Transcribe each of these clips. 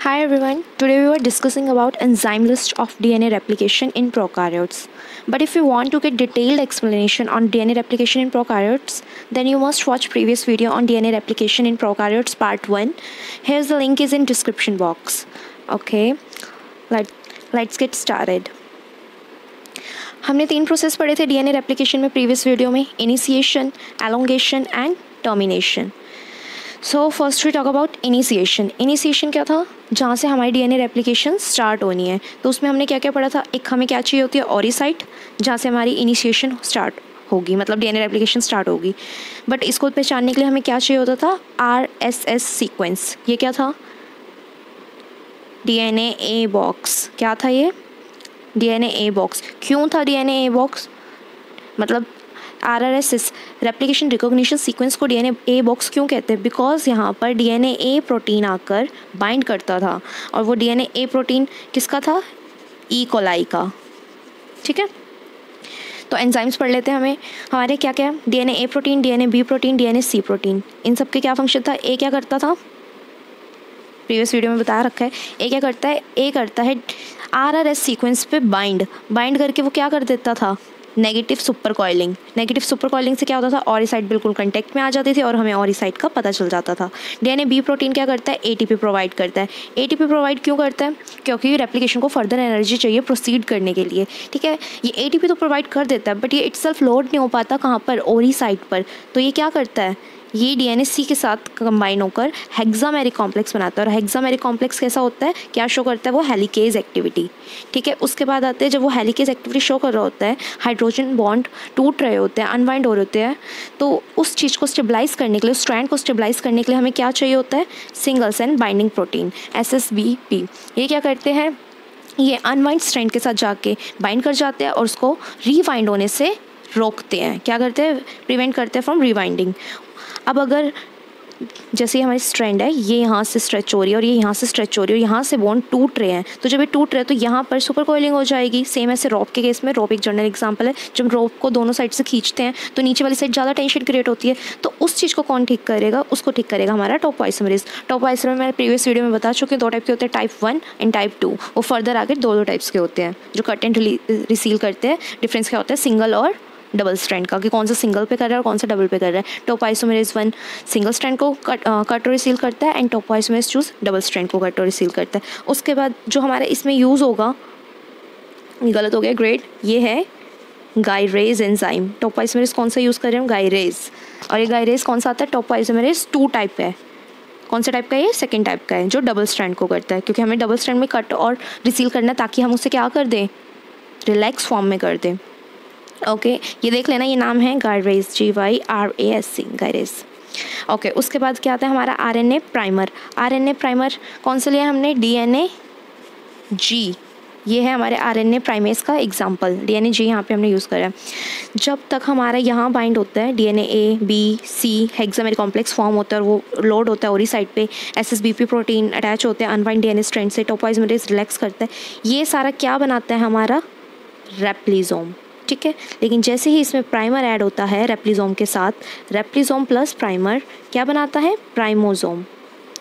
Hi everyone, today we were discussing about enzyme list of DNA replication in prokaryotes. But if you want to get detailed explanation on DNA replication in prokaryotes, then you must watch previous video on DNA replication in prokaryotes part 1. Here's the link is in description box. Okay, let's get started. हमने 3 process पढ़े थे DNA replication में previous video में, initiation, elongation and termination. So first we talk about initiation. Initiation क्या था? जहाँ से हमारी डीएनए रेप्लिकेशन स्टार्ट होनी है. तो उसमें हमने क्या क्या पढ़ा था? एक हमें क्या चाहिए होती है? ओरिसाइट, जहाँ से हमारी इनिशिएशन स्टार्ट होगी, मतलब डीएनए रेप्लिकेशन स्टार्ट होगी. बट इसको पहचानने के लिए हमें क्या चाहिए होता था? RSS sequence. ये क्या था? DNA a box. क्या था ये? DNA a box. क्यों था डीएनए ए बॉक्स? मतलब RRSS रेप्लिकेशन रिकॉग्निशन सीक्वेंस को डीएनए ए बॉक्स क्यों कहते हैं? बिकॉज यहाँ पर डीएनए ए प्रोटीन आकर बाइंड करता था, और वो डीएनए ए प्रोटीन किसका था? ई कोलाई का. ठीक है, तो एंजाइम्स पढ़ लेते हैं. हमारे क्या क्या? DNA A protein, DNA B protein, DNA C protein. इन सब के क्या फंक्शन था? ए क्या करता था? प्रीवियस वीडियो में बताया रखा है. ए क्या करता है? ए करता है RRS सीक्वेंस पे बाइंड करके वो क्या कर देता था? Negative super coiling. Negative super coiling से क्या होता था? ऑरिसाइट बिल्कुल कांटेक्ट में आ जाती थी और हमें ऑरिसाइट का पता चल जाता था. डीएनए बी प्रोटीन क्या करता है? ATP प्रोवाइड करता है. ATP प्रोवाइड क्यों करता है? क्योंकि रेप्लिकेशन को फर्दर एनर्जी चाहिए प्रोसीड करने के लिए. ठीक है, ये ATP तो प्रोवाइड कर देता है, बट ये इटसेल्फ लोड नहीं हो पाता. कहाँ पर? ओरिसाइट पर. तो ये क्या करता है? ये डीएनए सी के साथ कंबाइन होकर हेक्सामेरिक कॉम्प्लेक्स बनाता है. और हेक्सामेरिक कॉम्प्लेक्स कैसा होता है? क्या शो करता है? वो हेलिकेज एक्टिविटी. ठीक है, उसके बाद आते हैं, जब वो हेलिकेज एक्टिविटी शो कर रहा होता है, हाइड्रोजन बॉन्ड टूट रहे होते हैं, अनवाइंड हो रहे होते हैं, तो उस चीज़ को स्टेबलाइज करने के लिए, उस स्ट्रैंड को स्टेबलाइज करने के लिए हमें क्या चाहिए होता है? Single strand binding protein, SSBP. ये क्या करते हैं? ये अनवाइंड स्ट्रैंड के साथ जाके बाइंड कर जाते हैं और उसको रीवाइंड होने से रोकते हैं. क्या करते हैं? प्रिवेंट करते हैं फ्रॉम रीवाइंडिंग. अब अगर जैसे हमारी स्ट्रैंड है, ये यहाँ से स्ट्रेच हो रही है और ये यहाँ से स्ट्रेच हो रही है और यहाँ से बॉन्ड टूट रहे हैं, तो जब ये टूट रहे हैं तो यहाँ पर सुपर कॉइलिंग हो जाएगी. सेम ऐसे रोप के केस में, रोप एक जनरल एग्जांपल है. जब रोप को दोनों साइड से खींचते हैं तो नीचे वाली साइड ज़्यादा टेंशन क्रिएट होती है. तो उस चीज़ को कौन ठीक करेगा? उसको ठीक करेगा हमारा टोपोआइसोमरेज. टोपोआइसोमरेज मैं प्रीवियस वीडियो में बता चुकी हूँ. 2 टाइप के होते हैं, टाइप 1 एंड टाइप 2. वो फर्दर आगे 2 टाइप्स के होते हैं जो कट एंड रिसील करते हैं. डिफरेंस क्या होता है सिंगल और डबल स्ट्रैंड का, कि कौन सा सिंगल पे कर रहा है और कौन सा डबल पे कर रहा है. टोपोआइसोमरेज 1 सिंगल स्ट्रैंड को कट और रिसील करता है, एंड टोपोआइसोमरेज 2 डबल स्ट्रैंड को कट और रिसील करता है. उसके बाद जो हमारे इसमें यूज़ होगा, गलत हो गया ग्रेड, ये है गायरेज एंजाइम. टोपोआइसोमरेज कौन सा यूज़ कर रहे हैं? गायरेज. और ये गायरेज कौन सा आता है? टोपोआइसोमरेज 2 टाइप है. कौन सा टाइप का है? ये सेकेंड टाइप का है, जो डबल स्ट्रैंड को करता है, क्योंकि हमें डबल स्ट्रैंड में कट और रिसील करना है ताकि हम उसे क्या कर दें? रिलैक्स फॉर्म में कर दें. ओके, ये देख लेना, ये नाम है गायरेज, GYRASC, गायरेज. ओके, उसके बाद क्या आता है हमारा? RNA primer. RNA प्राइमर कौन सा लिया हमने? DNA G. ये है हमारे RNA प्राइमेस का एग्जाम्पल. DNA G यहाँ पे हमने यूज़ करा है. जब तक हमारा यहाँ बाइंड होता है, DNA A, B, C hexameric complex form होता है और वो लोड होता है ओरिसाइट पे, SSBP प्रोटीन अटैच होते हैं अनवाइंड DNA स्ट्रैंड से, टोपोआइसोमरेज रिलैक्स करता है. ये सारा क्या बनाता है हमारा? रेप्लिसोम. ठीक है, लेकिन जैसे ही इसमें प्राइमर ऐड होता है रेप्लिसोम के साथ, रेप्लिसोम प्लस प्राइमर क्या बनाता है? प्राइमोसोम.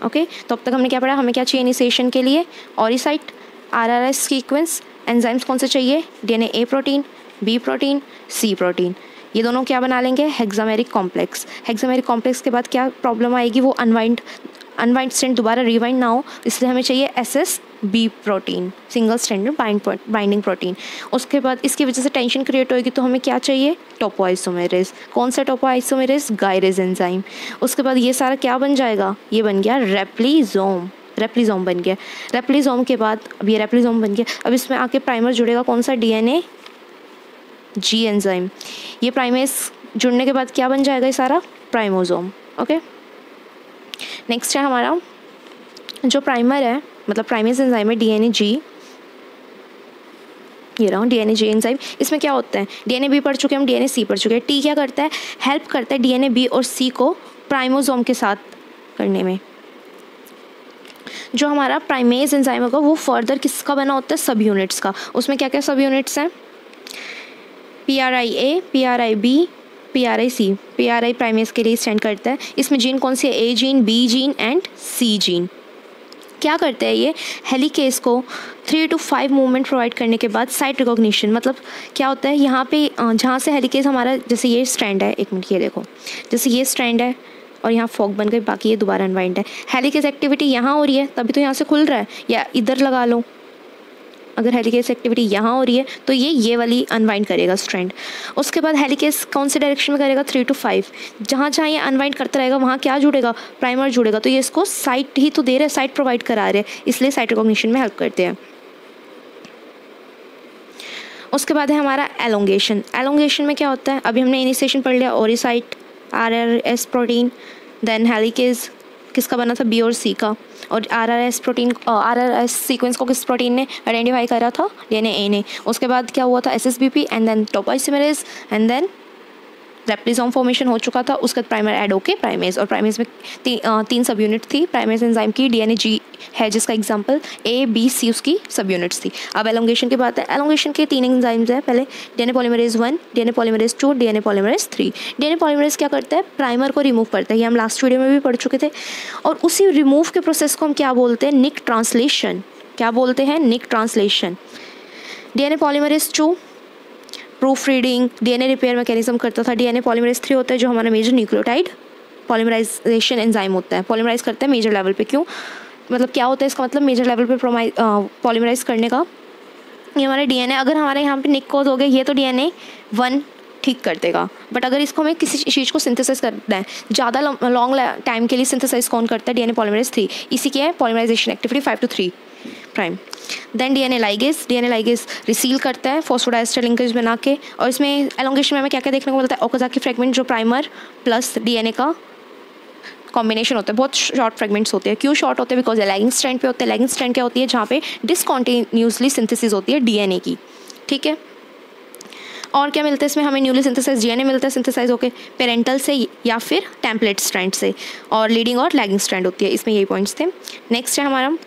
ओके, तो अब तक हमने क्या पढ़ा? हमें क्या चाहिए इनिशिएशन के लिए? Ori site, RRS sequence. एंजाइम्स कौन से चाहिए? DNA A protein, B protein, C protein. ये दोनों क्या बना लेंगे? हेक्सामेरिक कॉम्प्लेक्स. हेक्सामेरिक कॉम्प्लेक्स के बाद क्या प्रॉब्लम आएगी? वो अनवाइंड स्ट्रैंड दोबारा रिवाइंड ना हो, इसलिए हमें चाहिए SSB protein, single strand binding protein. उसके बाद इसकी वजह से टेंशन क्रिएट होगी, तो हमें क्या चाहिए? टोपोआइसोमरेज. कौन सा टोपोआइसोमरेज? Gyrase enzyme. उसके बाद ये सारा क्या बन जाएगा? ये बन गया रेप्लिसोम बन गया. रेप्लिसोम के बाद अब ये रेप्लिसोम बन गया. अब इसमें आके प्राइमर जुड़ेगा, कौन सा? DNA G enzyme. ये प्राइमेस जुड़ने के बाद क्या बन जाएगा? ये सारा प्राइमोसोम. ओके, नेक्स्ट है हमारा जो प्राइमर है, मतलब प्राइमेस एंजाइम है DNA G. ये रहा DNA G एंजाइम. इसमें क्या होता है? DNA B पढ़ चुके हैं हम, DNA C पढ़ चुके हैं. T क्या करता है? हेल्प करता है DNA B और C को प्राइमोसोम के साथ करने में. जो हमारा प्राइमेस एंजाइम होगा वो फर्दर किसका बना होता है? सब यूनिट्स का. उसमें क्या क्या सब यूनिट्स हैं? PRIA, PRIB, PRIC. PRI primase के लिए स्टैंड करता है. इसमें जीन कौन से? A gene, B gene and C gene. क्या करते हैं ये हेलिकेज को 3 to 5 मूवमेंट प्रोवाइड करने के बाद साइट रिकॉग्निशन, मतलब क्या होता है यहाँ पे जहाँ से हेलिकेज हमारा, जैसे ये स्ट्रैंड है, एक मिनट ये देखो, जैसे ये स्ट्रैंड है और यहाँ फॉग बन गई, बाकी ये दोबारा अनवाइंड है। हेलिकेज एक्टिविटी यहाँ हो रही है तभी तो यहाँ से खुल रहा है, या इधर लगा लो, अगर हेलिकेज एक्टिविटी यहाँ हो रही है तो ये वाली अनवाइंड करेगा स्ट्रैंड। उसके बाद हेलिकेज कौन से डायरेक्शन में करेगा, 3 to 5। जहाँ जहाँ ये अनवाइंड करता रहेगा वहाँ क्या जुड़ेगा, प्राइमर जुड़ेगा। तो ये इसको साइट ही तो दे रहे हैं, साइट प्रोवाइड करा रहे हैं, इसलिए साइट रिकॉग्निशन में हेल्प करते हैं। उसके बाद है हमारा एलोंगेशन। एलोंगेशन में क्या होता है, अभी हमने इनिशिएशन पढ़ लिया, ori site, RRS protein, then helicase किसका बना था, B और C का, और RRS प्रोटीन, RRS सीक्वेंस को किस प्रोटीन ने आइडेंटिफाई करा था, DNA ने। उसके बाद क्या हुआ था, SSBP, and then topoisomerase, and then replisome formation हो चुका था। उसके बाद प्राइमर ऐड होके प्राइमेज, और प्राइमेज में 3 सब यूनिट थी प्राइमेज एंजाइम की। DNA-G है जिसका एग्जांपल, A, B, C उसकी सब यूनिट्स थी। अब एलोंगेशन की बात है। एलोंगेशन के 3 एंजाइम्स हैं, पहले DNA polymerase 1, DNA polymerase 2, DNA polymerase 3। DNA polymerase क्या करता है, प्राइमर को रिमूव करता है, ये हम लास्ट वीडियो में भी पढ़ चुके थे। और उसी रिमूव के प्रोसेस को हम क्या बोलते हैं, निक ट्रांसलेशन। क्या बोलते हैं, nick translation. DNA polymerase 2 proofreading, DNA repair mechanism करता था। DNA पॉलीमरेज 3 होता है जो हमारा मेजर न्यूक्लियोटाइड पॉलीमराइजेशन एंजाइम होता है, पॉलीमराइज करता है मेजर लेवल पे। क्यों, मतलब क्या होता है इसका मतलब, मेजर लेवल पे पॉलीमराइज करने का। ये हमारा DNA, अगर हमारे यहाँ पे निक कोड हो गया, ये तो DNA 1 ठीक कर देगा, बट अगर इसको हमें किसी चीज़ को सिंथेसाइज करना है, ज़्यादा लॉन्ग टाइम के लिए सिंथेसाइज कौन करता है, DNA पॉलीमरेज 3। इसी की है polymerization activity 5 to 3 prime. Then DNA ligase reseal करता है फॉस्फोडाइस्टर लिंकेज बना के। और इसमें एलोंगेशन में हमें क्या क्या देखने को मिलता है, ओकाज़ाकी फ्रेगमेंट जो प्राइमर प्लस DNA का कॉम्बिनेशन होता है। बहुत शॉर्ट फ्रेगमेंट्स होते हैं। क्यों शॉर्ट होते हैं, बिकॉज लैगिंग स्ट्रैंड पे होते हैं। लैगिंग स्ट्रैंड क्या होती है, जहाँ पे डिसकॉन्टिन्यूसली सिंथेसिस होती है DNA की, ठीक है। और क्या मिलता है इसमें हमें, न्यूली सिंथेसाइज DNA मिलता है सिंथेसाइज होके पेरेंटल से या फिर टेम्पलेट स्ट्रैंड से, और लीडिंग और लैगिंग स्ट्रैंड होती है। इसमें यही पॉइंट्स थे। नेक्स्ट है हमारा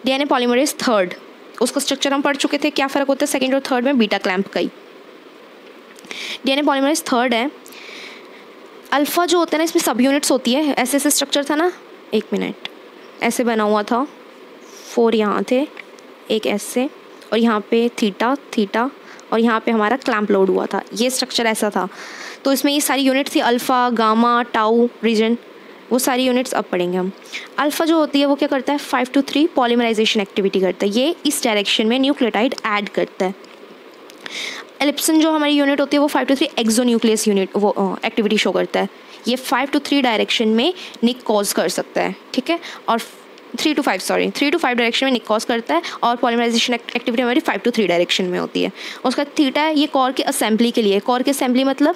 DNA पॉलीमरेज 3, उसका स्ट्रक्चर हम पढ़ चुके थे। क्या फ़र्क होता है सेकंड और थर्ड में, बीटा क्लैंप का ही। DNA पॉलीमरेज 3 है। अल्फ़ा जो होता है ना, इसमें सब यूनिट्स होती है। ऐसे स्ट्रक्चर था ना, एक मिनट, ऐसे बना हुआ था, 4 यहाँ थे, एक ऐसे, और यहाँ पे थीटा, और यहाँ पे हमारा क्लैंप लोड हुआ था। ये स्ट्रक्चर ऐसा था। तो इसमें ये सारी यूनिट थी, अल्फ़ा, गामा, टाउ, रीजन, वो सारी यूनिट्स अब पढ़ेंगे हम। अल्फ़ा जो होती है वो क्या करता है, 5 to 3 पॉलीमराइजेशन एक्टिविटी करता है। ये इस डायरेक्शन में न्यूक्लियोटाइड ऐड करता है। एलिप्सन जो हमारी यूनिट होती है वो 5 to 3 एक्सोन्यूक्लियस यूनिट वो एक्टिविटी शो करता है। ये 5 to 3 डायरेक्शन में निक कॉज कर सकता है, ठीक है। और 3 to 5 डायरेक्शन में निक कॉज करता है, और पॉलीमराइजेशन एक्टिविटी हमारी 5 to 3 डायरेक्शन में होती है। उसका थीटा है, ये कोर के असेंबली के लिए। कोर के असेंबली मतलब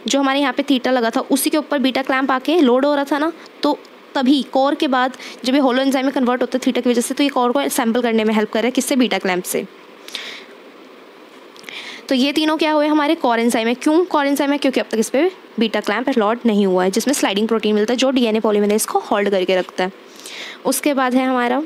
जो हमारे यहाँ पे थीटा लगा था उसी के ऊपर बीटा क्लैंप आके लोड हो रहा था ना, तो तभी कोर के बाद जब ये होलो एंजाइम में कन्वर्ट होता है थीटा की वजह से, तो ये कोर को असेंबल करने में हेल्प कर रहा है, किससे, बीटा क्लैंप से। तो ये तीनों क्या हुए हमारे कोर एंजाइम है। क्यों कोर एंजाइम है, क्योंकि अब तक इस पर बीटा क्लैंप लॉड नहीं हुआ है, जिसमें स्लाइडिंग प्रोटीन मिलता है जो DNA पॉलीमरेज को होल्ड करके रखता है। उसके बाद है हमारा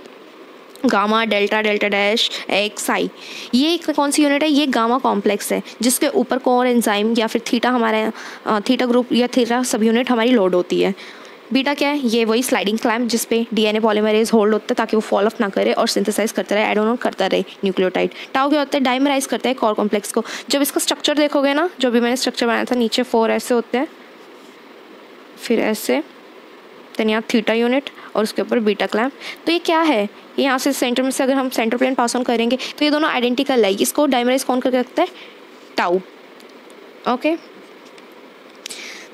गामा, डेल्टा डैश, एक्स, आई। ये कौन सी यूनिट है, ये गामा कॉम्प्लेक्स है, जिसके ऊपर कोर एंजाइम या फिर थीटा हमारा थीटा ग्रुप या थीटा सब यूनिट हमारी लोड होती है। बीटा क्या है, ये वही स्लाइडिंग क्लैंप जिस पे DNA पॉलीमरेज होल्ड होता है ताकि वो फॉल ऑफ ना करे और सिंथेसाइज करता रहे, ऐड ऑन करता रहे न्यूक्लियोटाइड। टाउ क्या होता है, डाइमराइज करता है कोर कॉम्प्लेक्स को। जब इसका स्ट्रक्चर देखोगे ना, जो भी मैंने स्ट्रक्चर बनाया था, नीचे 4 ऐसे होते हैं, फिर ऐसे, देन यहाँ थीटा यूनिट और उसके ऊपर बीटा क्लैंप। तो ये क्या है, ये यहाँ से सेंटर में से अगर हम सेंटर प्लेन पास ऑन करेंगे तो ये दोनों आइडेंटिकल है। इसको डाइमराइज कौन करके रखता है, टाउ, ओके।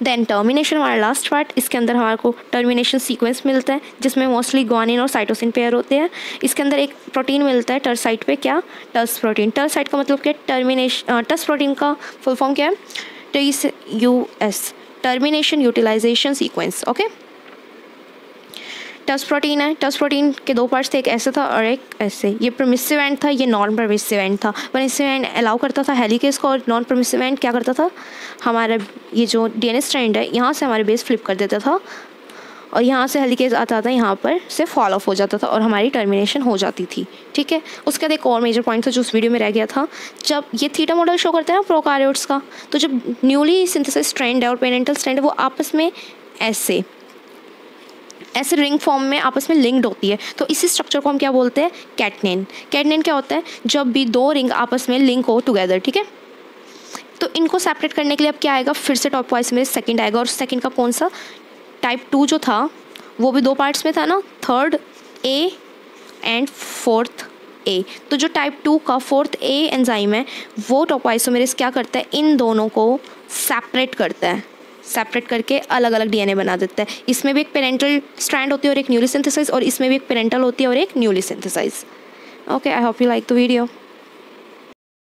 देन टर्मिनेशन हमारा लास्ट पार्ट। इसके अंदर हमारे को टर्मिनेशन सीक्वेंस मिलता है, जिसमें मोस्टली ग्वानिन और साइटोसिन पेयर होते हैं। इसके अंदर एक प्रोटीन मिलता है टर्स साइट पे, क्या, टर्स प्रोटीन। टर्स साइट का मतलब क्या, टर्मिनेशन, टर्स प्रोटीन का फुल फॉर्म क्या है, TUS, termination utilization sequence, okay. Tus protein है। टर्स प्रोटीन के 2 पार्ट्स थे, एक ऐसे था और एक ऐसे। ये परमिसिव एंड था, ये नॉन परमिसिव एंड था। परमिसिव एंड अलाउ करता था हेलिकेज को, और नॉन परमिसिव एंड क्या करता था, हमारा ये जो DNA स्ट्रैंड है यहाँ से हमारे बेस फ्लिप कर देता था, और यहाँ से हेलिकेज आता था, यहाँ पर से फॉल ऑफ हो जाता था और हमारी टर्मिनेशन हो जाती थी, ठीक है। उसके बाद एक और मेजर पॉइंट था जो उस वीडियो में रह गया था, जब ये थीटा मॉडल शो करते हैं ना प्रोकार्योट्स का, तो जब न्यूली सिंथेसाइज स्ट्रैंड है और पेरेंटल स्ट्रैंड है वो आपस में ऐसे रिंग फॉर्म में आपस में लिंक्ड होती है। तो इसी स्ट्रक्चर को हम क्या बोलते हैं? कैटनेन। कैटनेन क्या होता है? जब भी दो रिंग आपस में लिंक हो टुगेदर, ठीक है। तो इनको सेपरेट करने के लिए अब क्या आएगा? फिर से टॉपॉइसमेरेस सेकंड आएगा, और सेकंड का कौन सा? टाइप 2 जो था वो भी 2 पार्ट्स में था ना, थर्ड ए एंड फोर्थ ए। तो जो टाइप 2 का फोर्थ ए एंजाइम है वो टॉपॉइसोमेरेस क्या करता है? इन दोनों को सेपरेट करता है, सेपरेट करके अलग अलग डीएनए बना देता है। इसमें भी एक पेरेंटल स्ट्रैंड होती है और एक न्यूली सिंथेसाइज, और इसमें भी एक पेरेंटल होती है और एक newly synthesize. Okay, I hope you like the video.